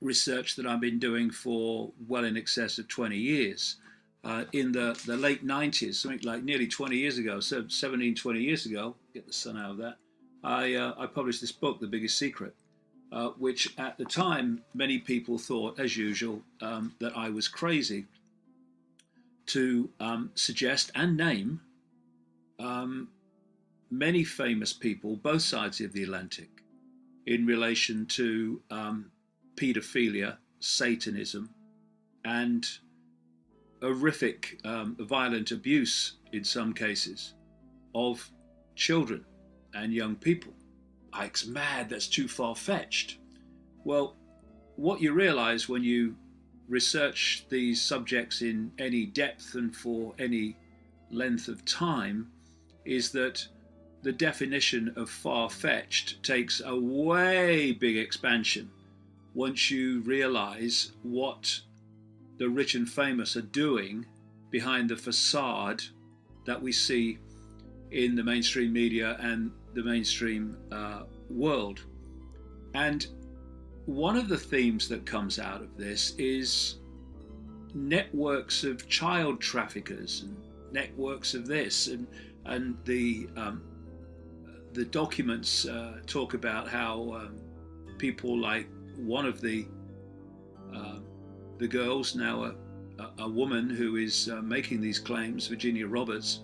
research that I've been doing for well in excess of 20 years. In the late 90s, something like nearly 20 years ago, so 17, 20 years ago, get the sun out of that, I published this book, The Biggest Secret, which at the time many people thought, as usual, that I was crazy to suggest and name um, many famous people, both sides of the Atlantic, in relation to paedophilia, Satanism, and horrific, violent abuse in some cases of children and young people. Ike's mad, that's too far fetched. Well, what you realize when you research these subjects in any depth and for any length of time is that the definition of far fetched takes a way big expansion once you realize what the rich and famous are doing behind the facade that we see in the mainstream media and the mainstream world. And one of the themes that comes out of this is networks of child traffickers and networks of this, and the documents talk about how people like one of the girls, now a woman who is making these claims, Virginia Roberts,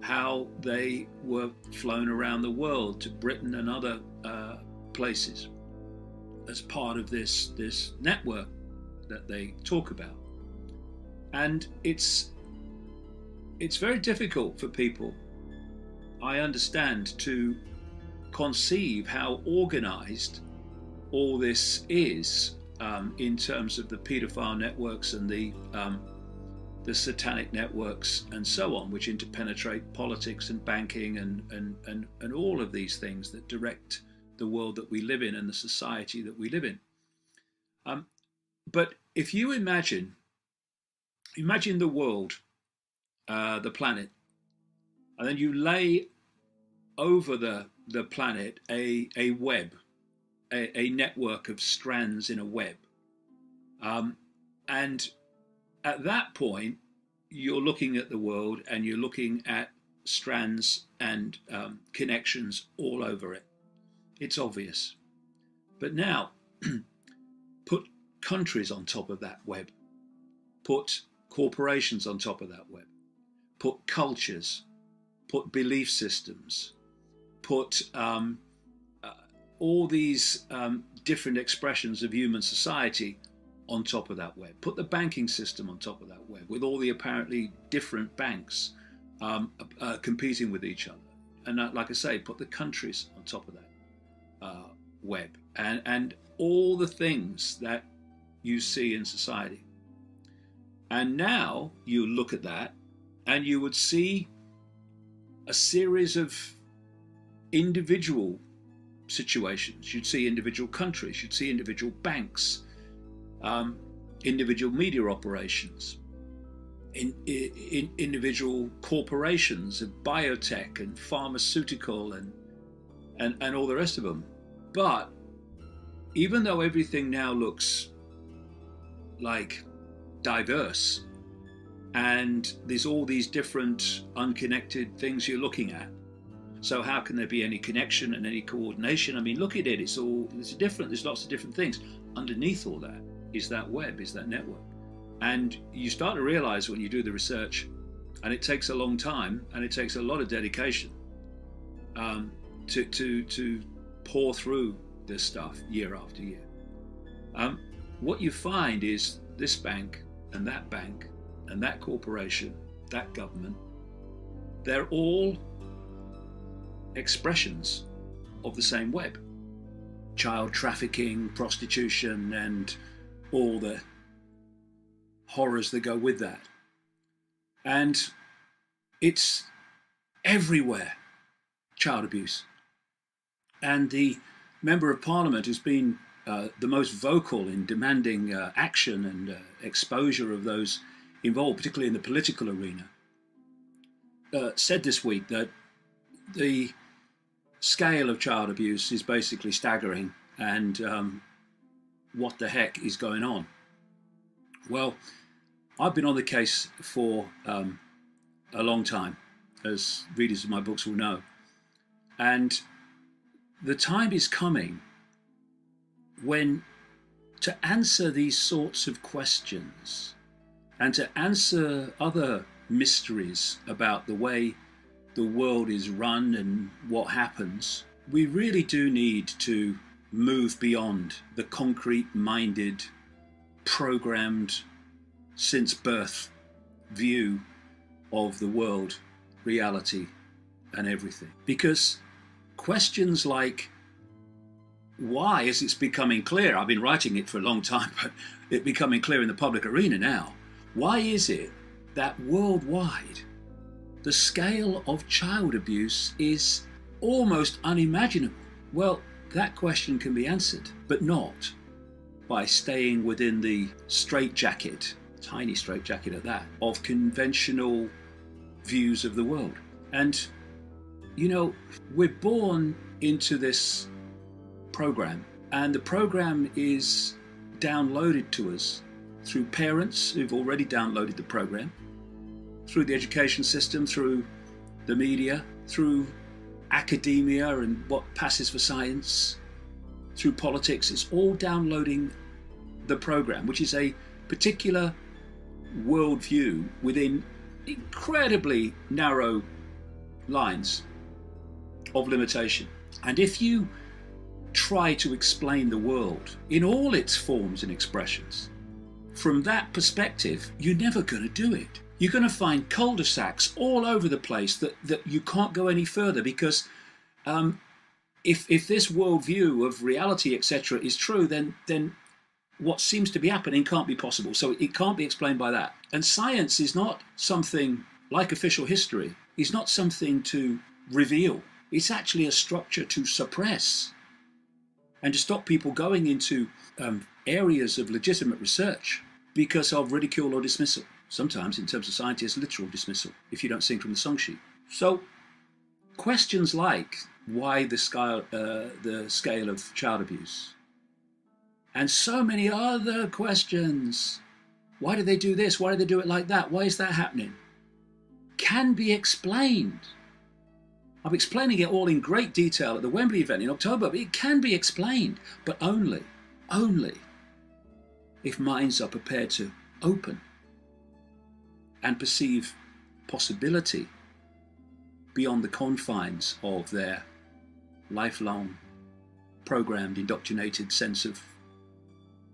how they were flown around the world to Britain and other places as part of this network that they talk about. And it's very difficult for people, I understand, to conceive how organized all this is in terms of the paedophile networks and the satanic networks and so on, which interpenetrate politics and banking and all of these things that direct the world that we live in and the society that we live in. But if you imagine the world, the planet, and then you lay over the planet a web, a network of strands in a web. And at that point, you're looking at the world and you're looking at strands and connections all over it. It's obvious. But now, put countries on top of that web, put corporations on top of that web, put cultures, put belief systems, put all these different expressions of human society on top of that web. Put the banking system on top of that web with all the apparently different banks competing with each other. And like I say, put the countries on top of that web and all the things that you see in society. And now you look at that and you would see a series of individual situations. You'd see individual countries, you'd see individual banks, individual media operations, in individual corporations of biotech and pharmaceutical and all the rest of them. But even though everything now looks like diverse and there's all these different unconnected things you're looking at, so how can there be any connection and any coordination? I mean, look at it, it's different, there's lots of different things. Underneath all that is that web, is that network. And you start to realize when you do the research, and it takes a long time and it takes a lot of dedication to pour through this stuff year after year. What you find is this bank and that corporation, that government, they're all expressions of the same web. Child trafficking, prostitution, and all the horrors that go with that. And it's everywhere, child abuse. And the Member of Parliament who's been the most vocal in demanding action and exposure of those involved, particularly in the political arena, said this week that the scale of child abuse is basically staggering, and what the heck is going on? Well, I've been on the case for a long time, as readers of my books will know. And the time is coming when, to answer these sorts of questions and to answer other mysteries about the way the world is run and what happens, we really do need to move beyond the concrete-minded, programmed, since birth view of the world, reality, and everything. Because questions like, why, as it's becoming clear, I've been writing it for a long time, but it's becoming clear in the public arena now, why is it that worldwide the scale of child abuse is almost unimaginable? Well, that question can be answered, but not by staying within the straitjacket, tiny straitjacket at that, of conventional views of the world. And, you know, we're born into this program, and the program is downloaded to us through parents who've already downloaded the program, through the education system, through the media, through academia and what passes for science, through politics. It's all downloading the program, which is a particular worldview within incredibly narrow lines of limitation. And if you try to explain the world in all its forms and expressions from that perspective, you're never going to do it. You're going to find cul-de-sacs all over the place that you can't go any further, because if this worldview of reality, etc., is true, then what seems to be happening can't be possible. So it can't be explained by that. And science is not something like official history. It's not something to reveal. It's actually a structure to suppress and to stop people going into areas of legitimate research because of ridicule or dismissal. Sometimes, in terms of scientists, literal dismissal, if you don't sing from the song sheet. So questions like why the scale of child abuse, and so many other questions, why do they do this, why do they do it like that, why is that happening, can be explained. I'm explaining it all in great detail at the Wembley event in October, but it can be explained, but only if minds are prepared to open and perceive possibility beyond the confines of their lifelong, programmed, indoctrinated sense of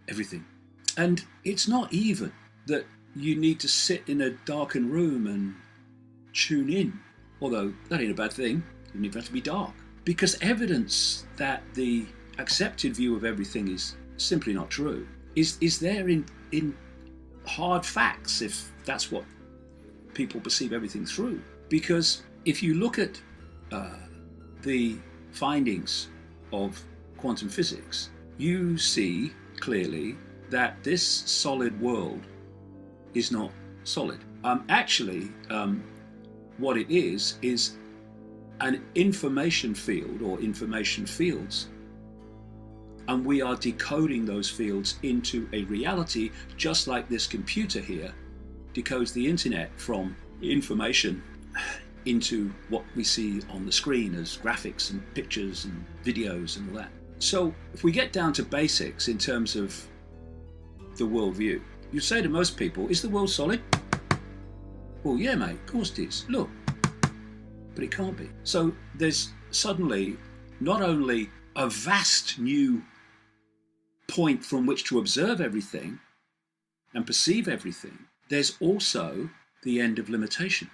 everything. And it's not even that you need to sit in a darkened room and tune in, although that ain't a bad thing. You don't even have to be dark, because evidence that the accepted view of everything is simply not true is there in hard facts, if that's what people perceive everything through. Because if you look at the findings of quantum physics, you see clearly that this solid world is not solid. Actually, what it is an information field or information fields, and we are decoding those fields into a reality, just like this computer here decodes the internet from information into what we see on the screen as graphics and pictures and videos and all that. So if we get down to basics in terms of the worldview, you say to most people, is the world solid? Well, yeah, mate, of course it is. Look. But it can't be. So there's suddenly not only a vast new point from which to observe everything and perceive everything, there's also the end of limitation.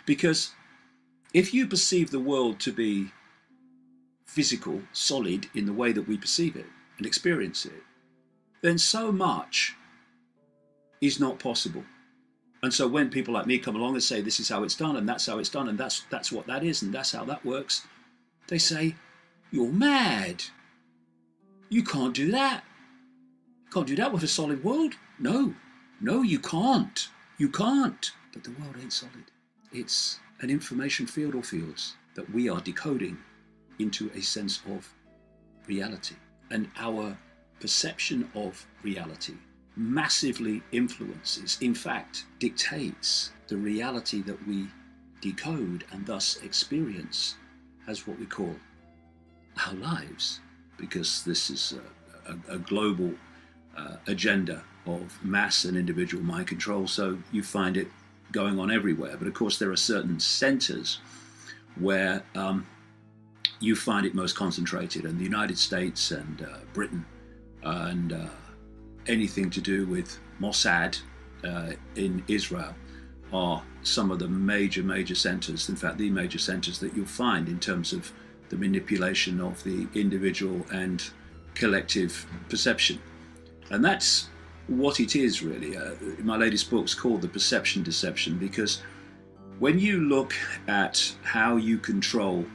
Because if you perceive the world to be physical, solid in the way that we perceive it and experience it, then so much is not possible. And so when people like me come along and say, this is how it's done, and that's how it's done, and that's what that is, and that's how that works, they say, you're mad. You can't do that. You can't do that with a solid world. No, you can't. You can't. But the world ain't solid. It's an information field or fields that we are decoding into a sense of reality. And our perception of reality massively influences, in fact, dictates the reality that we decode and thus experience as what we call our lives, because this is a global agenda of mass and individual mind control, so you find it going on everywhere. But of course there are certain centers where you find it most concentrated, and the United States and Britain and anything to do with Mossad in Israel are some of the major centers, in fact the major centers that you'll find in terms of the manipulation of the individual and collective perception. And that's what it is really. My latest book's called The Perception Deception, because when you look at how you control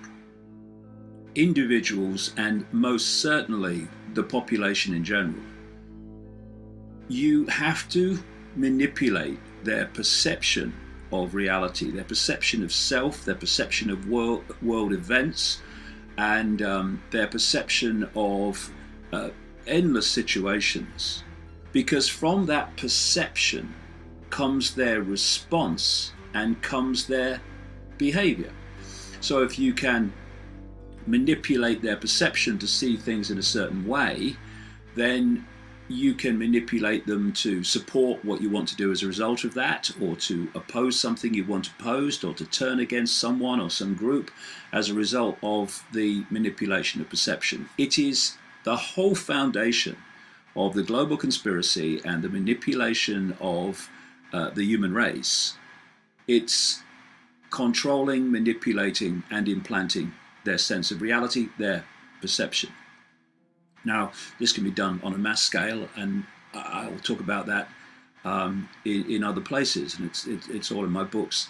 individuals and most certainly the population in general, you have to manipulate their perception of reality, their perception of self, their perception of world events, and their perception of endless situations. Because from that perception comes their response and comes their behavior. So if you can manipulate their perception to see things in a certain way, then you can manipulate them to support what you want to do as a result of that, or to oppose something you want opposed, or to turn against someone or some group as a result of the manipulation of perception. It is the whole foundation of the global conspiracy and the manipulation of the human race. It's controlling, manipulating, and implanting their sense of reality, their perception. Now, this can be done on a mass scale, and I will talk about that in other places, and it's all in my books.